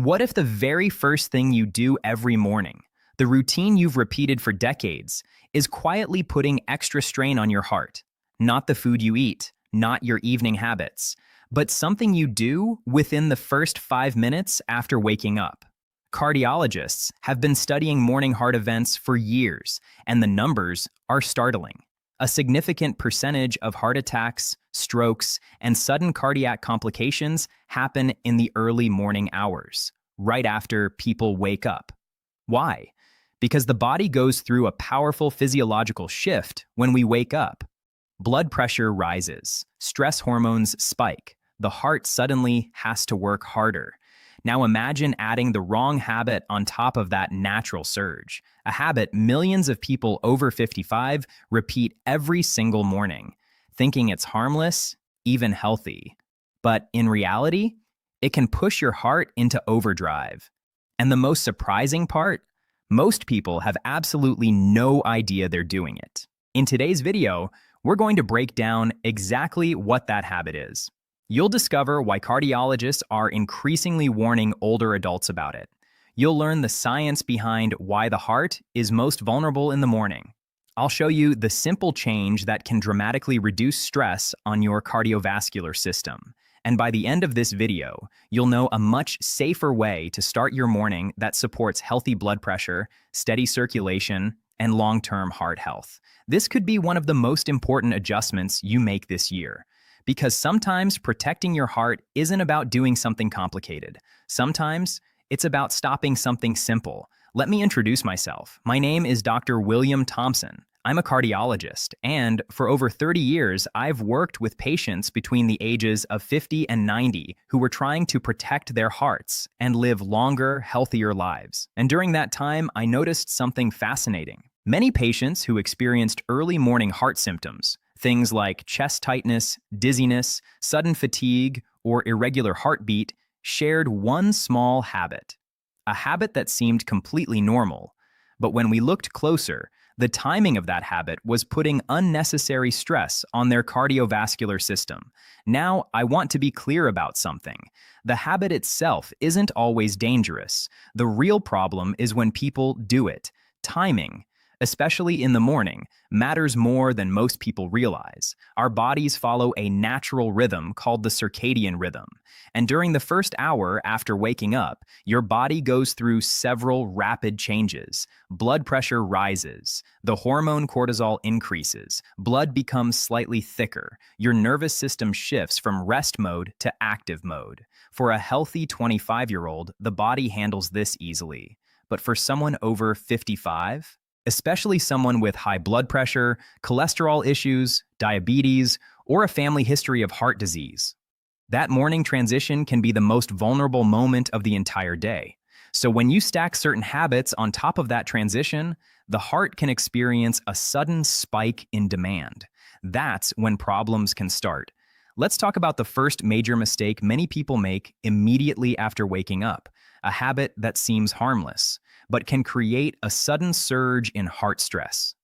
What if the very first thing you do every morning, the routine you've repeated for decades, is quietly putting extra strain on your heart? Not the food you eat, not your evening habits, but something you do within the first 5 minutes after waking up. Cardiologists have been studying morning heart events for years, and the numbers are startling. A significant percentage of heart attacks, strokes, and sudden cardiac complications happen in the early morning hours, right after people wake up. Why? Because the body goes through a powerful physiological shift when we wake up. Blood pressure rises, stress hormones spike, the heart suddenly has to work harder. Now imagine adding the wrong habit on top of that natural surge, a habit millions of people over 55 repeat every single morning, thinking it's harmless, even healthy. But in reality, it can push your heart into overdrive. And the most surprising part? Most people have absolutely no idea they're doing it. In today's video, we're going to break down exactly what that habit is. You'll discover why cardiologists are increasingly warning older adults about it. You'll learn the science behind why the heart is most vulnerable in the morning. I'll show you the simple change that can dramatically reduce stress on your cardiovascular system. And by the end of this video, you'll know a much safer way to start your morning that supports healthy blood pressure, steady circulation, and long-term heart health. This could be one of the most important adjustments you make this year. Because sometimes protecting your heart isn't about doing something complicated. Sometimes it's about stopping something simple. Let me introduce myself. My name is Dr. William Thompson. I'm a cardiologist, and for over 30 years, I've worked with patients between the ages of 50 and 90 who were trying to protect their hearts and live longer, healthier lives. And during that time, I noticed something fascinating. Many patients who experienced early morning heart symptoms, things like chest tightness, dizziness, sudden fatigue, or irregular heartbeat, shared one small habit. A habit that seemed completely normal. But when we looked closer, the timing of that habit was putting unnecessary stress on their cardiovascular system. Now, I want to be clear about something. The habit itself isn't always dangerous. The real problem is when people do it. Timing, especially in the morning, matters more than most people realize. Our bodies follow a natural rhythm called the circadian rhythm. And during the first hour after waking up, your body goes through several rapid changes. Blood pressure rises, the hormone cortisol increases, blood becomes slightly thicker, your nervous system shifts from rest mode to active mode. For a healthy 25-year-old, the body handles this easily. But for someone over 55, especially someone with high blood pressure, cholesterol issues, diabetes, or a family history of heart disease, that morning transition can be the most vulnerable moment of the entire day. So when you stack certain habits on top of that transition, the heart can experience a sudden spike in demand. That's when problems can start. Let's talk about the first major mistake many people make immediately after waking up, a habit that seems harmless, but can create a sudden surge in heart stress.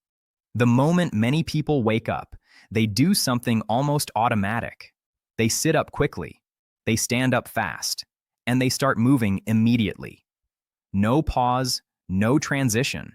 The moment many people wake up, they do something almost automatic. They sit up quickly, they stand up fast, and they start moving immediately. No pause, no transition,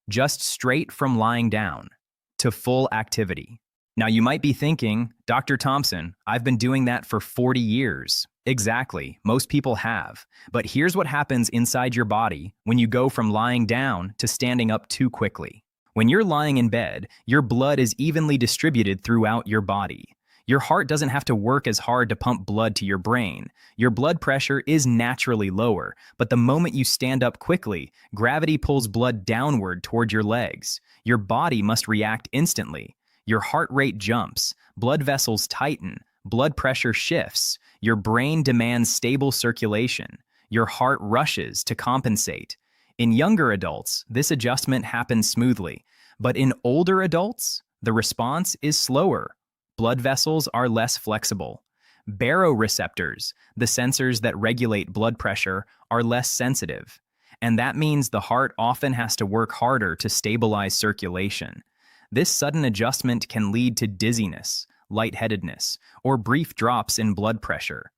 just straight from lying down to full activity. Now you might be thinking, Dr. Thompson, I've been doing that for 40 years. Exactly, most people have. But here's what happens inside your body when you go from lying down to standing up too quickly. When you're lying in bed, your blood is evenly distributed throughout your body. Your heart doesn't have to work as hard to pump blood to your brain. Your blood pressure is naturally lower, but the moment you stand up quickly, gravity pulls blood downward toward your legs. Your body must react instantly. Your heart rate jumps, blood vessels tighten, blood pressure shifts, your brain demands stable circulation, your heart rushes to compensate. In younger adults, this adjustment happens smoothly, but in older adults, the response is slower. Blood vessels are less flexible. Baroreceptors, the sensors that regulate blood pressure, are less sensitive. And that means the heart often has to work harder to stabilize circulation. This sudden adjustment can lead to dizziness, lightheadedness, or brief drops in blood pressure.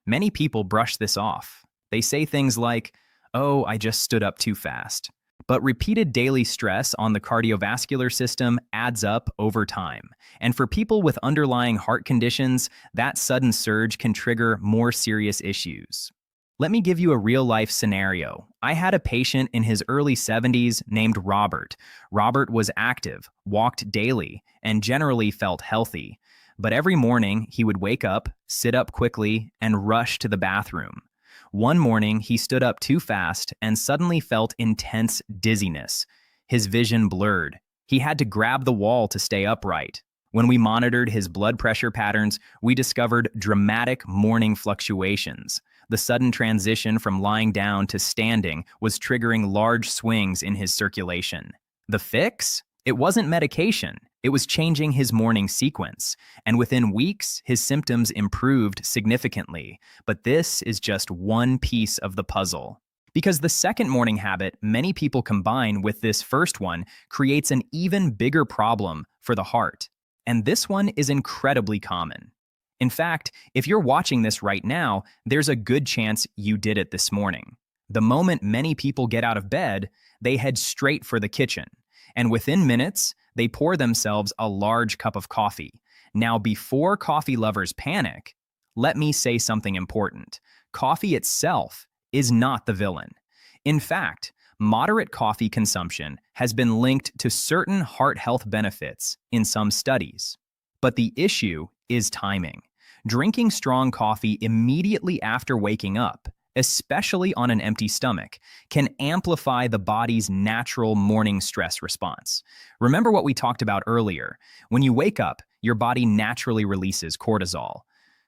Many people brush this off. They say things like, "Oh, I just stood up too fast." But repeated daily stress on the cardiovascular system adds up over time. And for people with underlying heart conditions, that sudden surge can trigger more serious issues. Let me give you a real life scenario. I had a patient in his early 70s named Robert. Robert was active, walked daily, and generally felt healthy. But every morning, he would wake up, sit up quickly, and rush to the bathroom. One morning, he stood up too fast and suddenly felt intense dizziness. His vision blurred. He had to grab the wall to stay upright. When we monitored his blood pressure patterns, we discovered dramatic morning fluctuations. The sudden transition from lying down to standing was triggering large swings in his circulation. The fix? It wasn't medication. It was changing his morning sequence. And within weeks, his symptoms improved significantly. But this is just one piece of the puzzle. Because the second morning habit many people combine with this first one creates an even bigger problem for the heart. And this one is incredibly common. In fact, if you're watching this right now, there's a good chance you did it this morning. The moment many people get out of bed, they head straight for the kitchen. And within minutes, they pour themselves a large cup of coffee. Now, before coffee lovers panic, let me say something important. Coffee itself is not the villain. In fact, moderate coffee consumption has been linked to certain heart health benefits in some studies. But the issue is timing. Drinking strong coffee immediately after waking up, especially on an empty stomach, can amplify the body's natural morning stress response. Remember what we talked about earlier. When you wake up, your body naturally releases cortisol.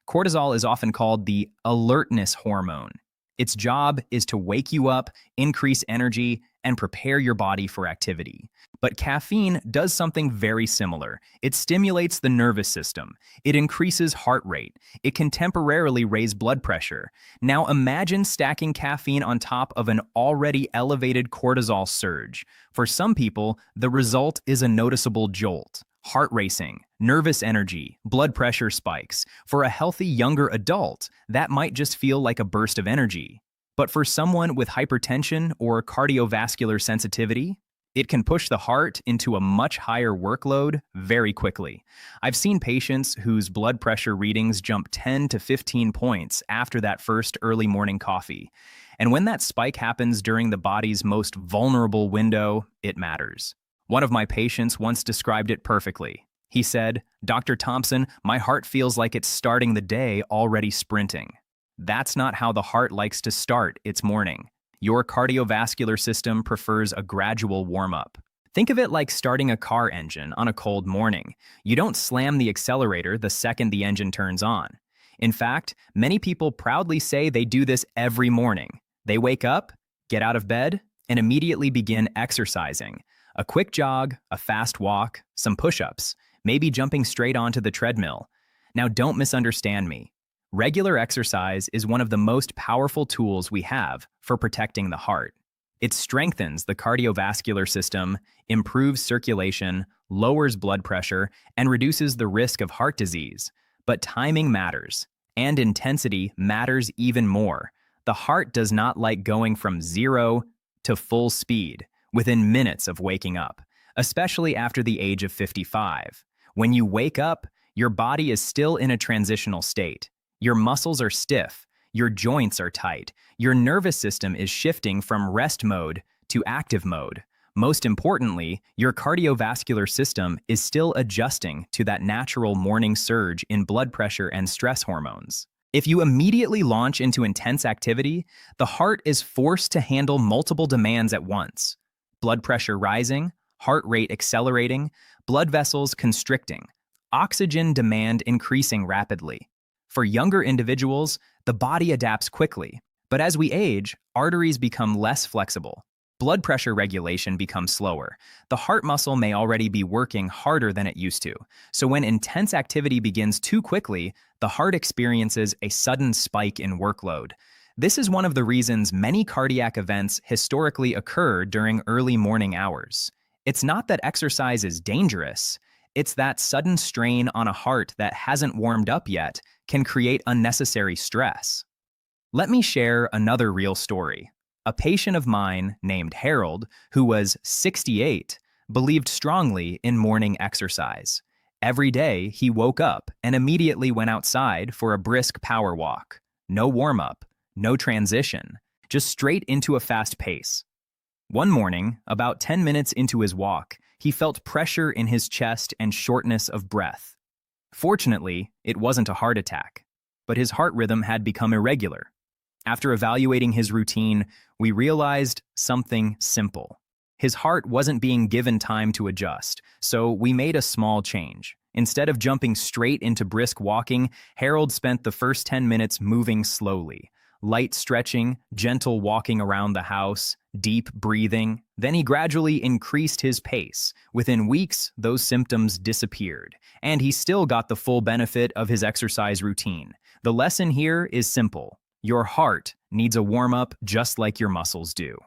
Cortisol is often called the alertness hormone. Its job is to wake you up, increase energy, and prepare your body for activity. But caffeine does something very similar. It stimulates the nervous system. It increases heart rate. It can temporarily raise blood pressure. Now imagine stacking caffeine on top of an already elevated cortisol surge. For some people, the result is a noticeable jolt. Heart racing, nervous energy, blood pressure spikes. For a healthy younger adult, that might just feel like a burst of energy. But for someone with hypertension or cardiovascular sensitivity, it can push the heart into a much higher workload very quickly. I've seen patients whose blood pressure readings jump 10 to 15 points after that first early morning coffee. And when that spike happens during the body's most vulnerable window, it matters. One of my patients once described it perfectly. He said, "Dr. Thompson, my heart feels like it's starting the day already sprinting." That's not how the heart likes to start its morning. Your cardiovascular system prefers a gradual warm-up. Think of it like starting a car engine on a cold morning. You don't slam the accelerator the second the engine turns on. In fact, many people proudly say they do this every morning. They wake up, get out of bed, and immediately begin exercising. A quick jog, a fast walk, some push-ups, maybe jumping straight onto the treadmill. Now, don't misunderstand me. Regular exercise is one of the most powerful tools we have for protecting the heart. It strengthens the cardiovascular system, improves circulation, lowers blood pressure, and reduces the risk of heart disease. But timing matters, and intensity matters even more. The heart does not like going from 0 to full speed within minutes of waking up, especially after the age of 55. When you wake up, your body is still in a transitional state. Your muscles are stiff, your joints are tight, your nervous system is shifting from rest mode to active mode. Most importantly, your cardiovascular system is still adjusting to that natural morning surge in blood pressure and stress hormones. If you immediately launch into intense activity, the heart is forced to handle multiple demands at once. Blood pressure rising, heart rate accelerating, blood vessels constricting, oxygen demand increasing rapidly. For younger individuals, the body adapts quickly, but as we age, arteries become less flexible. Blood pressure regulation becomes slower. The heart muscle may already be working harder than it used to. So when intense activity begins too quickly, the heart experiences a sudden spike in workload. This is one of the reasons many cardiac events historically occur during early morning hours. It's not that exercise is dangerous. It's that sudden strain on a heart that hasn't warmed up yet can create unnecessary stress. Let me share another real story. A patient of mine named Harold, who was 68, believed strongly in morning exercise. Every day, he woke up and immediately went outside for a brisk power walk. No warm-up, no transition, just straight into a fast pace. One morning, about 10 minutes into his walk, he felt pressure in his chest and shortness of breath. Fortunately, it wasn't a heart attack, but his heart rhythm had become irregular. After evaluating his routine, we realized something simple. His heart wasn't being given time to adjust, so we made a small change. Instead of jumping straight into brisk walking, Harold spent the first 10 minutes moving slowly. Light stretching, gentle walking around the house, deep breathing. Then he gradually increased his pace. Within weeks, those symptoms disappeared, and he still got the full benefit of his exercise routine. The lesson here is simple. Your heart needs a warm-up just like your muscles do.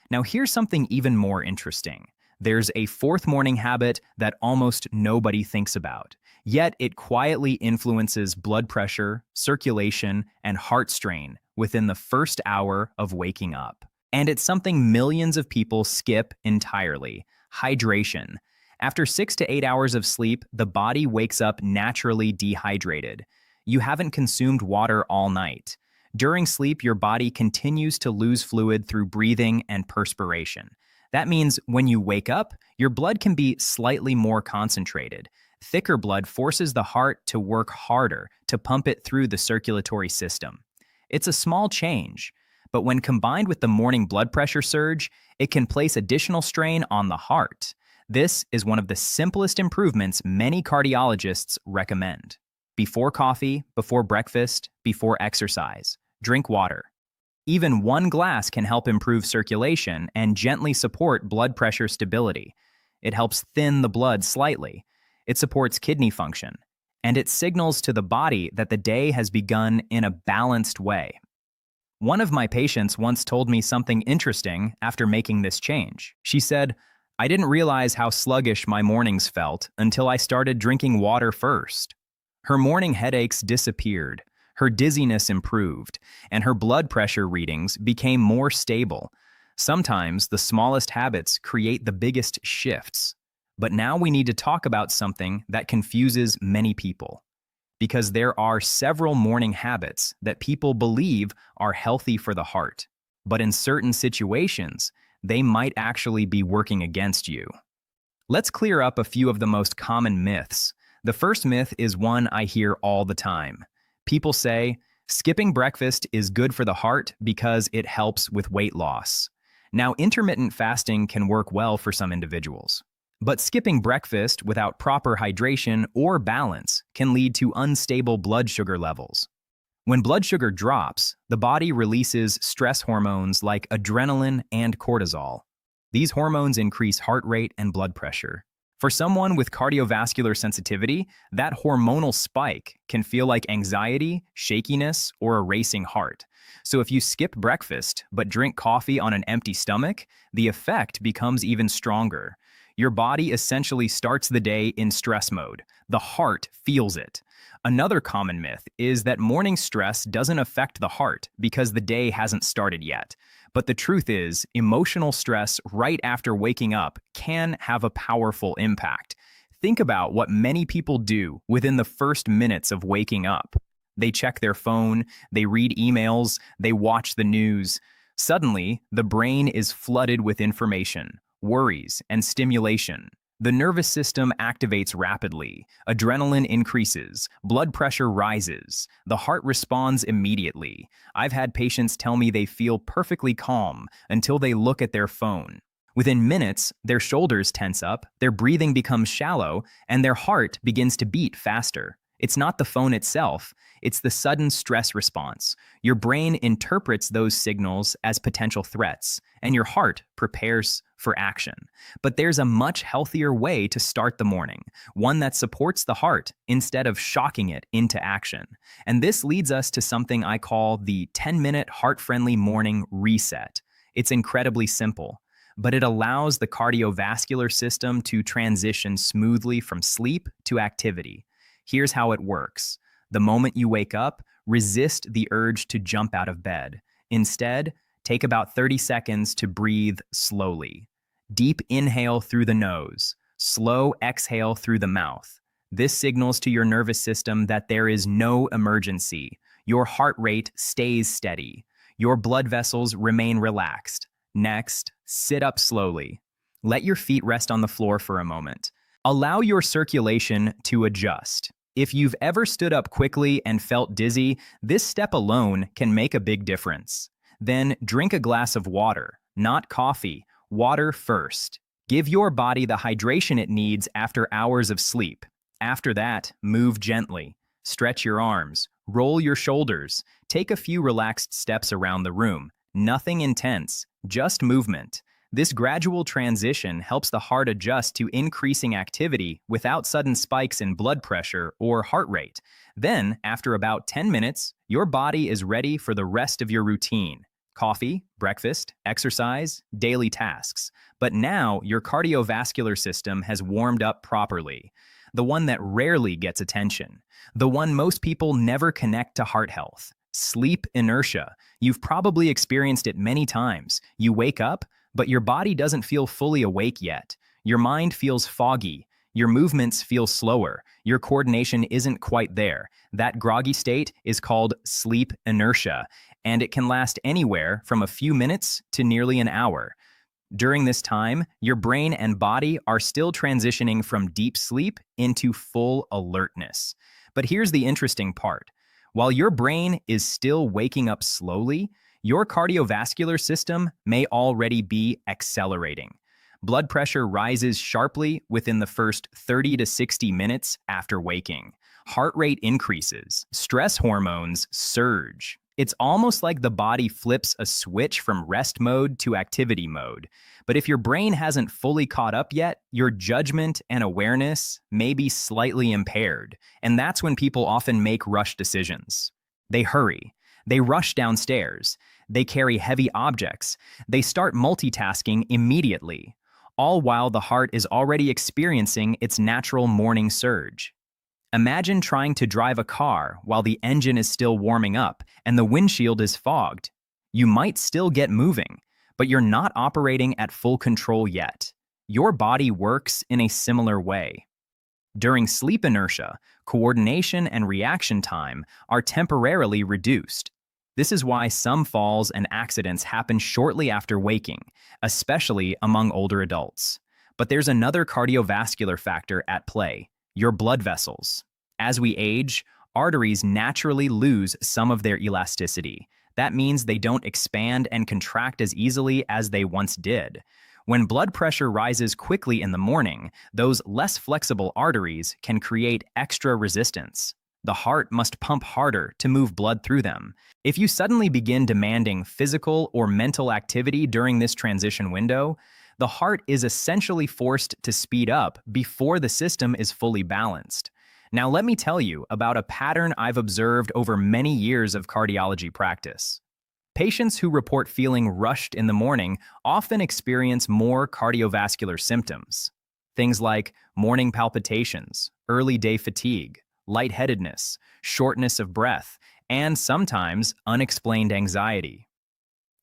Now here's something even more interesting. There's a fourth morning habit that almost nobody thinks about, yet it quietly influences blood pressure, circulation, and heart strain within the first hour of waking up. And it's something millions of people skip entirely: hydration. After 6 to 8 hours of sleep, the body wakes up naturally dehydrated. You haven't consumed water all night. During sleep, your body continues to lose fluid through breathing and perspiration. That means when you wake up, your blood can be slightly more concentrated. Thicker blood forces the heart to work harder to pump it through the circulatory system. It's a small change, but when combined with the morning blood pressure surge, it can place additional strain on the heart. This is one of the simplest improvements many cardiologists recommend. Before coffee, before breakfast, before exercise, drink water. Even one glass can help improve circulation and gently support blood pressure stability. It helps thin the blood slightly. It supports kidney function. And it signals to the body that the day has begun in a balanced way. One of my patients once told me something interesting after making this change. She said, "I didn't realize how sluggish my mornings felt until I started drinking water first." Her morning headaches disappeared, her dizziness improved, and her blood pressure readings became more stable. Sometimes the smallest habits create the biggest shifts. But now we need to talk about something that confuses many people. Because there are several morning habits that people believe are healthy for the heart. But in certain situations, they might actually be working against you. Let's clear up a few of the most common myths. The first myth is one I hear all the time. People say, skipping breakfast is good for the heart because it helps with weight loss. Now, intermittent fasting can work well for some individuals. But skipping breakfast without proper hydration or balance can lead to unstable blood sugar levels. When blood sugar drops, the body releases stress hormones like adrenaline and cortisol. These hormones increase heart rate and blood pressure. For someone with cardiovascular sensitivity, that hormonal spike can feel like anxiety, shakiness, or a racing heart. So if you skip breakfast but drink coffee on an empty stomach, the effect becomes even stronger. Your body essentially starts the day in stress mode. The heart feels it. Another common myth is that morning stress doesn't affect the heart because the day hasn't started yet. But the truth is, emotional stress right after waking up can have a powerful impact. Think about what many people do within the first minutes of waking up. They check their phone, they read emails, they watch the news. Suddenly, the brain is flooded with information, worries, and stimulation. The nervous system activates rapidly, adrenaline increases, blood pressure rises, the heart responds immediately. I've had patients tell me they feel perfectly calm until they look at their phone. Within minutes, their shoulders tense up, their breathing becomes shallow, and their heart begins to beat faster. It's not the phone itself, it's the sudden stress response. Your brain interprets those signals as potential threats, and your heart prepares for action. But there's a much healthier way to start the morning, one that supports the heart instead of shocking it into action. And this leads us to something I call the 10-minute heart-friendly morning reset. It's incredibly simple, but it allows the cardiovascular system to transition smoothly from sleep to activity. Here's how it works. The moment you wake up, resist the urge to jump out of bed. Instead, take about 30 seconds to breathe slowly. Deep inhale through the nose, slow exhale through the mouth. This signals to your nervous system that there is no emergency. Your heart rate stays steady. Your blood vessels remain relaxed. Next, sit up slowly. Let your feet rest on the floor for a moment. Allow your circulation to adjust. If you've ever stood up quickly and felt dizzy, this step alone can make a big difference. Then drink a glass of water, not coffee. Water first. Give your body the hydration it needs after hours of sleep. After that, move gently. Stretch your arms. Roll your shoulders. Take a few relaxed steps around the room. Nothing intense, just movement. This gradual transition helps the heart adjust to increasing activity without sudden spikes in blood pressure or heart rate. Then, after about 10 minutes, your body is ready for the rest of your routine. Coffee, breakfast, exercise, daily tasks. But now your cardiovascular system has warmed up properly. The one that rarely gets attention. The one most people never connect to heart health. Sleep inertia. You've probably experienced it many times. You wake up, but your body doesn't feel fully awake yet. Your mind feels foggy. Your movements feel slower. Your coordination isn't quite there. That groggy state is called sleep inertia, and it can last anywhere from a few minutes to nearly an hour. During this time, your brain and body are still transitioning from deep sleep into full alertness. But here's the interesting part. While your brain is still waking up slowly, your cardiovascular system may already be accelerating. Blood pressure rises sharply within the first 30 to 60 minutes after waking. Heart rate increases. Stress hormones surge. It's almost like the body flips a switch from rest mode to activity mode. But if your brain hasn't fully caught up yet, your judgment and awareness may be slightly impaired. And that's when people often make rush decisions. They hurry. They rush downstairs. They carry heavy objects. They start multitasking immediately, all while the heart is already experiencing its natural morning surge. Imagine trying to drive a car while the engine is still warming up and the windshield is fogged. You might still get moving, but you're not operating at full control yet. Your body works in a similar way. During sleep inertia, coordination and reaction time are temporarily reduced. This is why some falls and accidents happen shortly after waking, especially among older adults. But there's another cardiovascular factor at play: your blood vessels. As we age, arteries naturally lose some of their elasticity. That means they don't expand and contract as easily as they once did. When blood pressure rises quickly in the morning, those less flexible arteries can create extra resistance. The heart must pump harder to move blood through them. If you suddenly begin demanding physical or mental activity during this transition window, the heart is essentially forced to speed up before the system is fully balanced. Now let me tell you about a pattern I've observed over many years of cardiology practice. Patients who report feeling rushed in the morning often experience more cardiovascular symptoms. Things like morning palpitations, early day fatigue, lightheadedness, shortness of breath, and sometimes unexplained anxiety.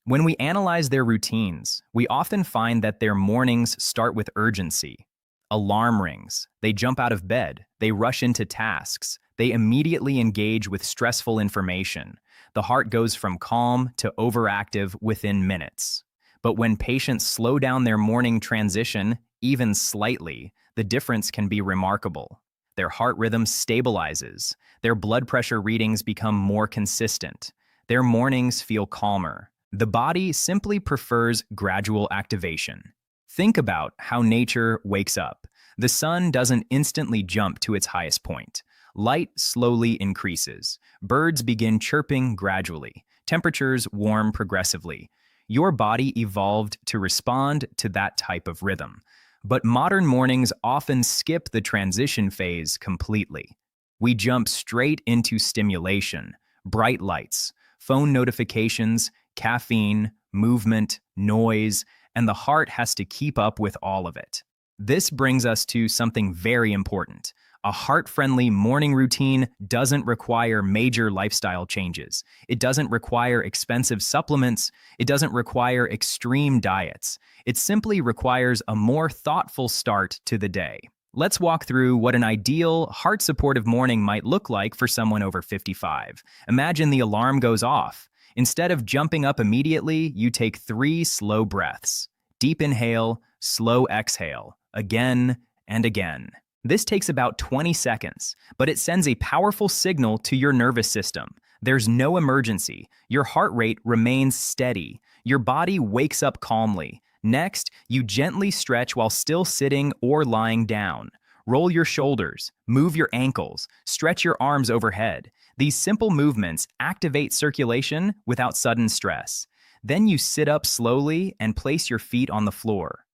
When we analyze their routines, we often find that their mornings start with urgency. Alarm rings, they jump out of bed, they rush into tasks, they immediately engage with stressful information. The heart goes from calm to overactive within minutes. But when patients slow down their morning transition, even slightly, the difference can be remarkable. Their heart rhythm stabilizes, their blood pressure readings become more consistent, their mornings feel calmer. The body simply prefers gradual activation. Think about how nature wakes up. The sun doesn't instantly jump to its highest point. Light slowly increases. Birds begin chirping gradually. Temperatures warm progressively. Your body evolved to respond to that type of rhythm. But modern mornings often skip the transition phase completely. We jump straight into stimulation, bright lights, phone notifications, caffeine, movement, noise, and the heart has to keep up with all of it. This brings us to something very important: A heart-friendly morning routine doesn't require major lifestyle changes. It doesn't require expensive supplements. It doesn't require extreme diets. It simply requires a more thoughtful start to the day. Let's walk through what an ideal, heart-supportive morning might look like for someone over 55. Imagine the alarm goes off. Instead of jumping up immediately, you take 3 slow breaths. Deep inhale, slow exhale, again and again. This takes about 20 seconds, but it sends a powerful signal to your nervous system. There's no emergency. Your heart rate remains steady. Your body wakes up calmly. Next, you gently stretch while still sitting or lying down. Roll your shoulders, move your ankles, stretch your arms overhead. These simple movements activate circulation without sudden stress. Then you sit up slowly and place your feet on the floor.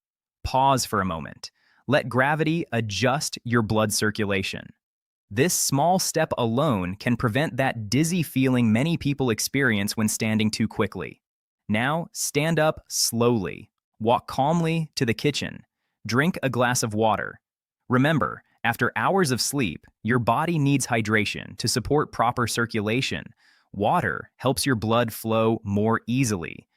Pause for a moment. Let gravity adjust your blood circulation. This small step alone can prevent that dizzy feeling many people experience when standing too quickly. Now, stand up slowly. Walk calmly to the kitchen. Drink a glass of water. Remember, after hours of sleep, your body needs hydration to support proper circulation. Water helps your blood flow more easily.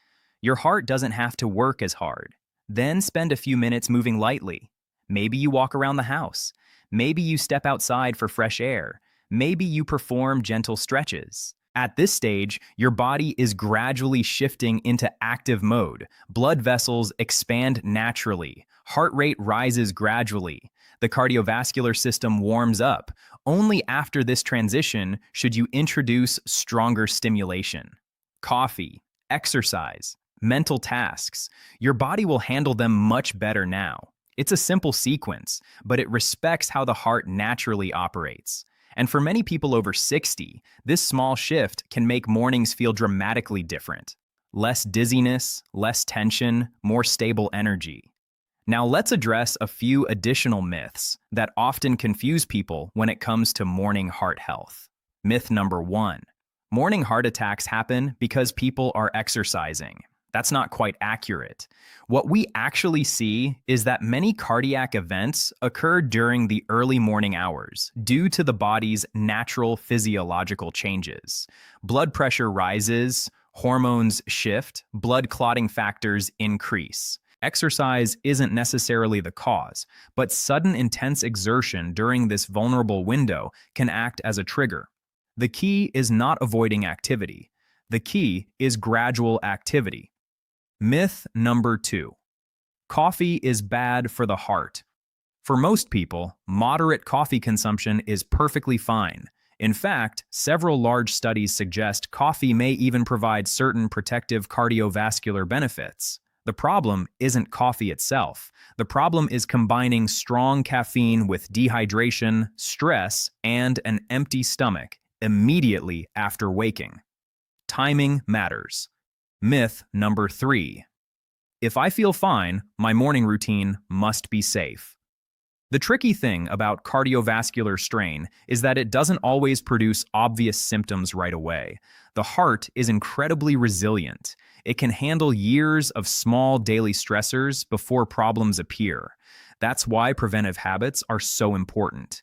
Your heart doesn't have to work as hard. Then spend a few minutes moving lightly. Maybe you walk around the house. Maybe you step outside for fresh air. Maybe you perform gentle stretches. At this stage, your body is gradually shifting into active mode. Blood vessels expand naturally. Heart rate rises gradually. The cardiovascular system warms up. Only after this transition should you introduce stronger stimulation. Coffee, exercise, mental tasks. Your body will handle them much better now. It's a simple sequence, but it respects how the heart naturally operates. And for many people over 60, this small shift can make mornings feel dramatically different. Less dizziness, less tension, more stable energy. Now let's address a few additional myths that often confuse people when it comes to morning heart health. Myth number 1. Morning heart attacks happen because people are exercising. That's not quite accurate. What we actually see is that many cardiac events occur during the early morning hours due to the body's natural physiological changes. Blood pressure rises, hormones shift, blood clotting factors increase. Exercise isn't necessarily the cause, but sudden intense exertion during this vulnerable window can act as a trigger. The key is not avoiding activity. The key is gradual activity. Myth number 2. Coffee is bad for the heart. For most people, moderate coffee consumption is perfectly fine. In fact, several large studies suggest coffee may even provide certain protective cardiovascular benefits. The problem isn't coffee itself. The problem is combining strong caffeine with dehydration, stress, and an empty stomach immediately after waking. Timing matters. Myth number 3. If I feel fine, my morning routine must be safe. The tricky thing about cardiovascular strain is that it doesn't always produce obvious symptoms right away. The heart is incredibly resilient. It can handle years of small daily stressors before problems appear. That's why preventive habits are so important.